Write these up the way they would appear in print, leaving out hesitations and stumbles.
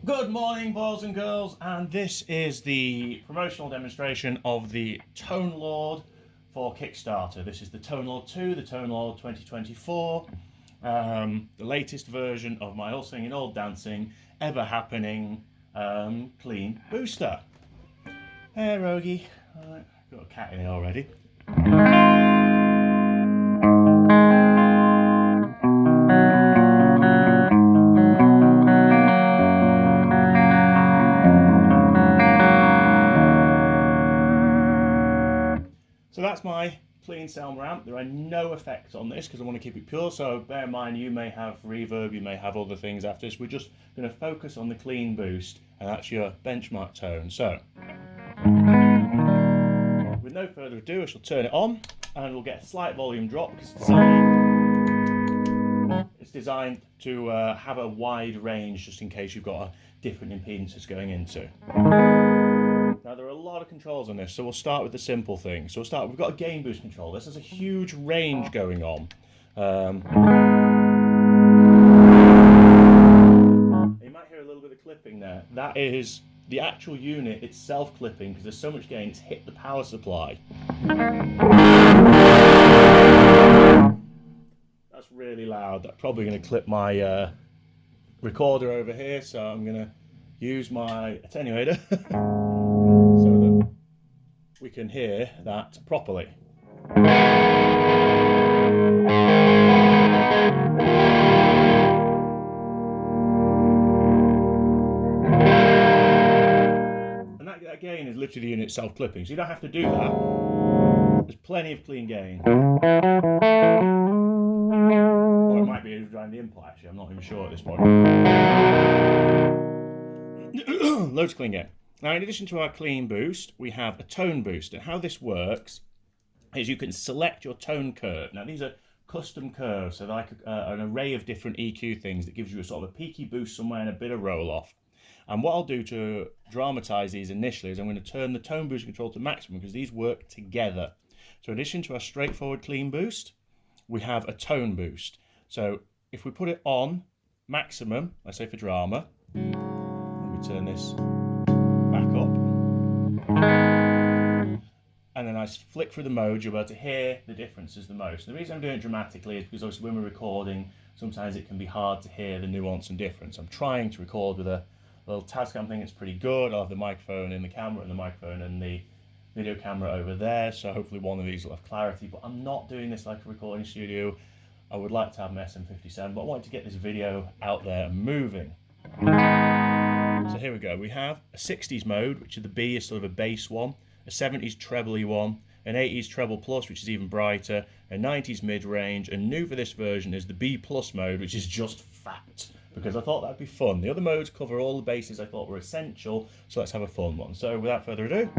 Good morning, boys and girls, and this is the promotional demonstration of the Tone Lord for Kickstarter. This is the Tone Lord 2, the Tone Lord 2024, the latest version of my all singing, all dancing, ever happening clean booster. Hey, Rogie. Right, got a cat in here already. So that's my clean Selmer amp. There are no effects on this because I want to keep it pure, so bear in mind you may have reverb, you may have other things after this. We're just going to focus on the clean boost, and that's your benchmark tone. So with no further ado, I shall turn it on and we'll get a slight volume drop because it's designed to have a wide range just in case you've got different impedances going into. Now there are a lot of controls on this, so we'll start with the simple thing. So we've got a gain boost control. This has a huge range going on. You might hear a little bit of clipping there. That is the actual unit itself clipping because there's so much gain, it's hit the power supply. That's really loud. That's probably going to clip my recorder over here, so I'm going to use my attenuator so that we can hear that properly. And that gain is literally the unit self-clipping, so you don't have to do that. There's plenty of clean gain. Or it might be around the input, actually, I'm not even sure at this point. Loads of clean gain. Now, in addition to our clean boost, we have a tone boost. And how this works is you can select your tone curve. Now, these are custom curves, so they're like an array of different EQ things that gives you a sort of a peaky boost somewhere and a bit of roll off. And what I'll do to dramatize these initially is I'm going to turn the tone boost control to maximum because these work together. So in addition to our straightforward clean boost, we have a tone boost. So if we put it on maximum, let's say for drama, let me turn this back up, and then I flick through the modes, you'll be able to hear the differences the most. And the reason I'm doing it dramatically is because obviously when we're recording, sometimes it can be hard to hear the nuance and difference. I'm trying to record with a little Tascam thing that's pretty good. I'll have the microphone in the camera and the microphone and the video camera over there, so hopefully one of these will have clarity, but I'm not doing this like a recording studio. I would like to have an SM57, but I wanted to get this video out there and moving. So here we go. We have a 60s mode, which is the B is sort of a bass one, a 70s treble-y one, an 80s treble plus, which is even brighter, a 90s mid-range, and new for this version is the B plus mode, which is just fat, because I thought that'd be fun. The other modes cover all the bases I thought were essential, so let's have a fun one. So without further ado,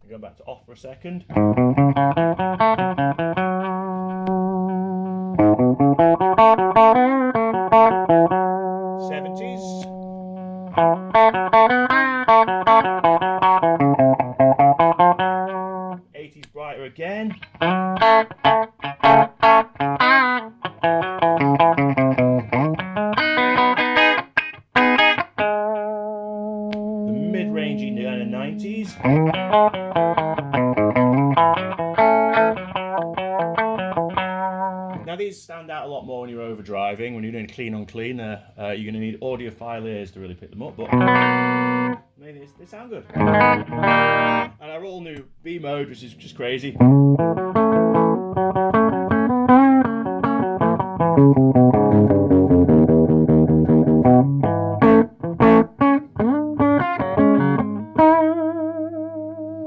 go back to off for a second. '70s. '80s brighter again. The mid-rangey '90s. Now these stand out a lot more when you're overdriving. When you're doing clean on clean, you're going to need audiophile ears to really pick them up, but maybe they sound good. And our all new B mode, which is just crazy.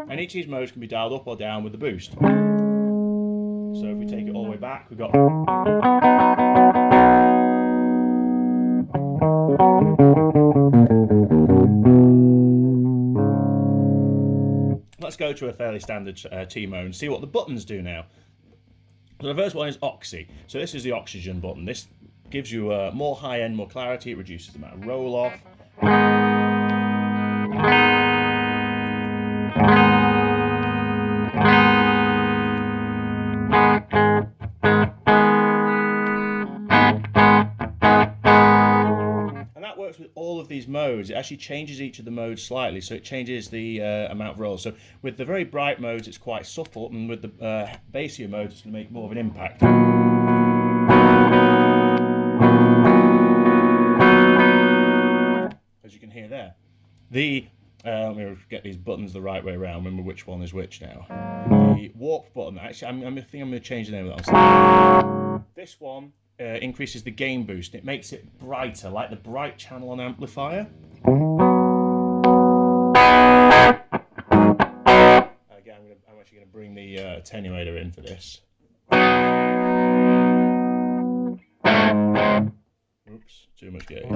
And each of these modes can be dialed up or down with the boost. So if we take it all the way back, we've got... Let's go to a fairly standard T-mode and see what the buttons do now. So the first one is Oxy. So this is the oxygen button. This gives you more high-end, more clarity. It reduces the amount of roll-off. of these modes, it actually changes each of the modes slightly, so it changes the amount of rolls. So with the very bright modes, it's quite supple, and with the bassier modes, it's going to make more of an impact. As you can hear there. Let me get these buttons the right way around, remember which one is which now. The warp button, actually, I think I'm going to change the name of that. This one increases the gain boost. It makes it brighter, like the bright channel on amplifier. Again, I'm actually going to bring the attenuator in for this. Oops, too much gain.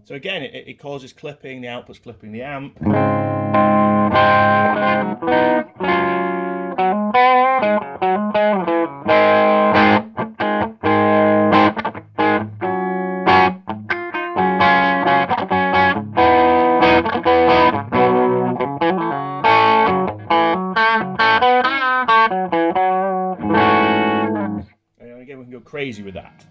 So again, it causes clipping, the output's clipping the amp. And again, we can go crazy with that.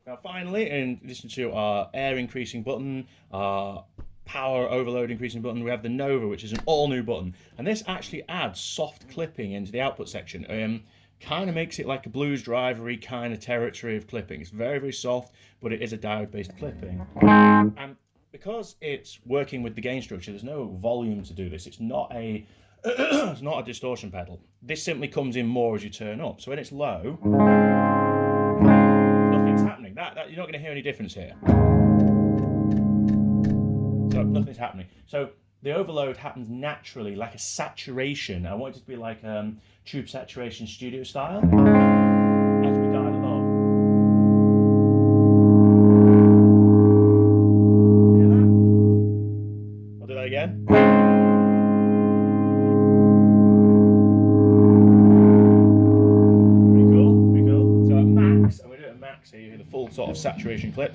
Now finally, in addition to our air increasing button, our power overload increasing button, we have the Nova, which is an all new button. And this actually adds soft clipping into the output section. Kind of makes it like a blues drivery kind of territory of clipping. It's very, very soft, but it is a diode based clipping. And because it's working with the gain structure, there's no volume to do this. It's not a it's not a distortion pedal. This simply comes in more as you turn up. So when it's low, nothing's happening. You're not going to hear any difference here. So nothing's happening. So the overload happens naturally, like a saturation. I want it to be like tube saturation studio style. As we dial it up. Hear that? I'll do that again. Pretty cool. So at max, and we do it at max here, you hear the full sort of saturation clip.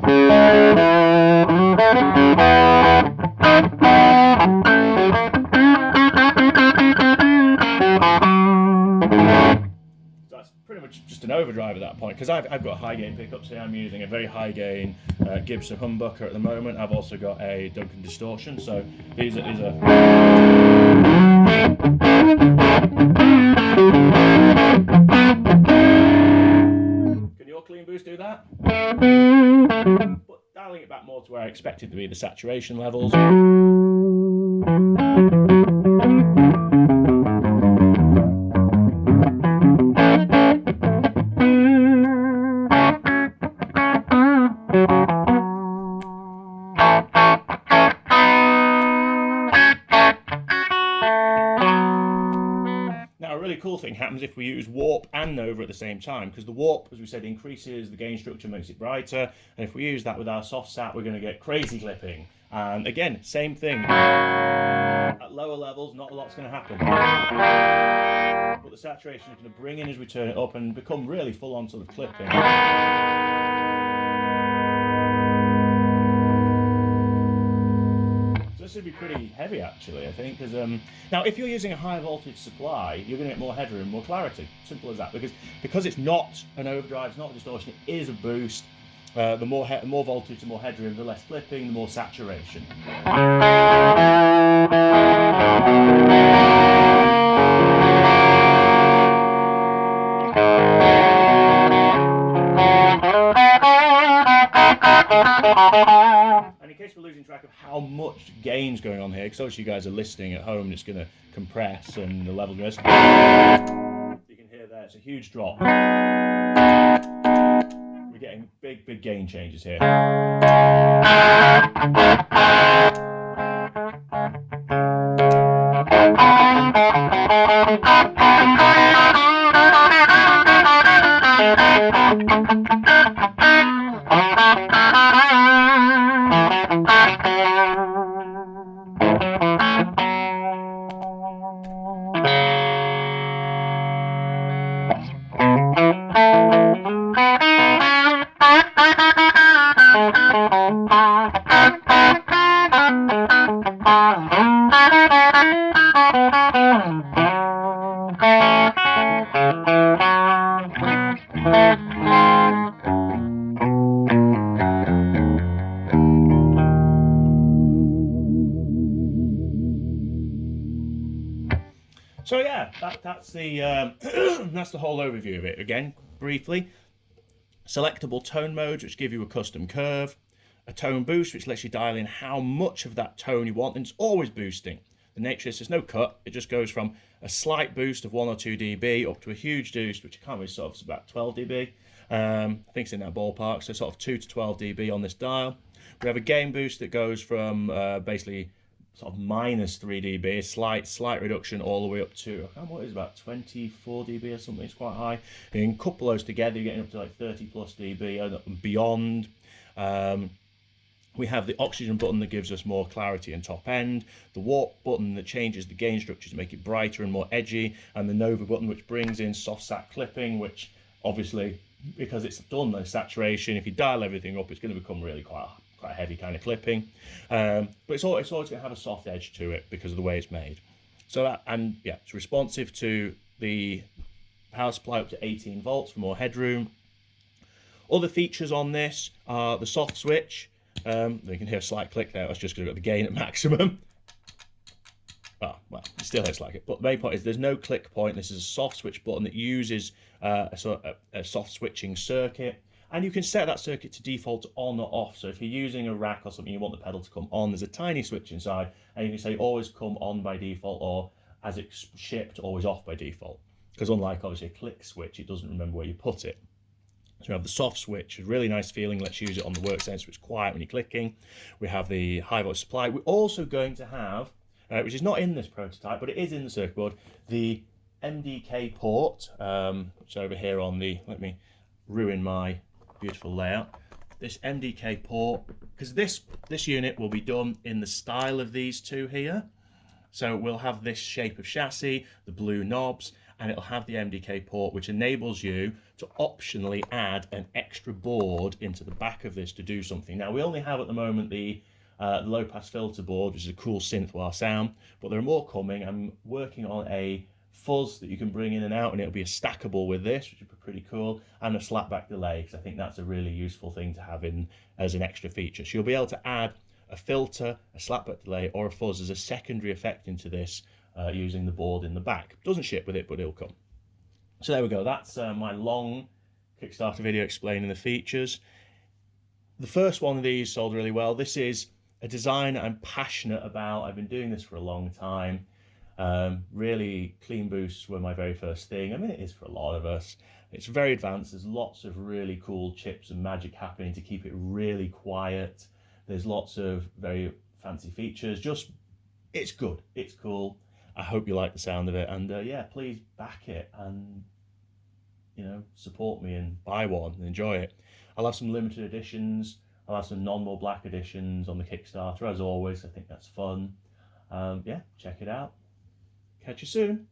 Just an overdrive at that point, because I've got high gain pickups here. I'm using a very high gain Gibson humbucker at the moment. I've also got a Duncan distortion, so these are Can your clean boost do that? But dialing it back more to where I expect it to be, the saturation levels. Cool thing happens if we use warp and Nova at the same time, because the warp, as we said, increases the gain structure, makes it brighter, and if we use that with our soft sat, we're going to get crazy clipping. And again, same thing, at lower levels not a lot's going to happen, but the saturation is going to bring in as we turn it up and become really full on sort of clipping. This would be pretty heavy actually, I think, because now if you're using a high voltage supply, you're going to get more headroom, more clarity. Simple as that. Because it's not an overdrive, it's not a distortion, it is a boost. The more voltage, the more headroom, the less clipping, the more saturation. And in case we're losing track of how much gain's going on here, because obviously you guys are listening at home and it's going to compress and the level's going to... You can hear there, it's a huge drop. We're getting big gain changes here. that's the that's the whole overview of it. Again, briefly, selectable tone modes, which give you a custom curve, a tone boost, which lets you dial in how much of that tone you want, and it's always boosting. The nature is there's no cut, it just goes from a slight boost of 1 or 2 dB up to a huge boost, which I can't really sort of, it's about 12 dB. I think it's in that ballpark, so sort of 2 to 12 dB on this dial. We have a gain boost that goes from basically sort of minus 3 dB, a slight reduction all the way up to, I can't remember what it is, about 24 dB or something, it's quite high. You can couple those together, you're getting up to like 30 plus dB and beyond. We have the oxygen button that gives us more clarity and top end, the warp button that changes the gain structure to make it brighter and more edgy, and the Nova button which brings in soft sat clipping, which obviously, because it's done the saturation, if you dial everything up, it's going to become really quite heavy kind of clipping. But it's always going to have a soft edge to it because of the way it's made. So that, and yeah, it's responsive to the power supply up to 18 volts for more headroom. Other features on this are the soft switch. You can hear a slight click there, that's just because I've got the gain at maximum. Oh, well, it still hits like it. But the main point is there's no click point. This is a soft switch button that uses a soft switching circuit. And you can set that circuit to default on or off. So if you're using a rack or something, you want the pedal to come on, there's a tiny switch inside, and you can say always come on by default, or as it's shipped, always off by default. Because unlike obviously a click switch, it doesn't remember where you put it. So we have the soft switch, a really nice feeling. Let's use it on the work sensor, it's quiet when you're clicking. We have the high voltage supply. We're also going to have, which is not in this prototype, but it is in the circuit board, the MDK port, which is over here on the, let me ruin my beautiful layout. This MDK port, because this unit will be done in the style of these two here. So we'll have this shape of chassis, the blue knobs, and it'll have the MDK port, which enables you to optionally add an extra board into the back of this to do something. Now, we only have at the moment the low pass filter board, which is a cool synthwire sound, but there are more coming. I'm working on a fuzz that you can bring in and out, and it'll be a stackable with this, which would be pretty cool, and a slapback delay, because I think that's a really useful thing to have in as an extra feature. So you'll be able to add a filter, a slapback delay, or a fuzz as a secondary effect into this using the board in the back. Doesn't ship with it, but it'll come. So there we go, that's my long Kickstarter video explaining the features. The first one of these sold really well. This is a design I'm passionate about. I've been doing this for a long time. Really, clean boosts were my very first thing. I mean, it is for a lot of us. It's very advanced. There's lots of really cool chips and magic happening to keep it really quiet. There's lots of very fancy features. Just, it's good. It's cool. I hope you like the sound of it. And yeah, please back it and, you know, support me and buy one and enjoy it. I'll have some limited editions. I'll have some non-more black editions on the Kickstarter, as always. I think that's fun. Yeah, check it out. Catch you soon.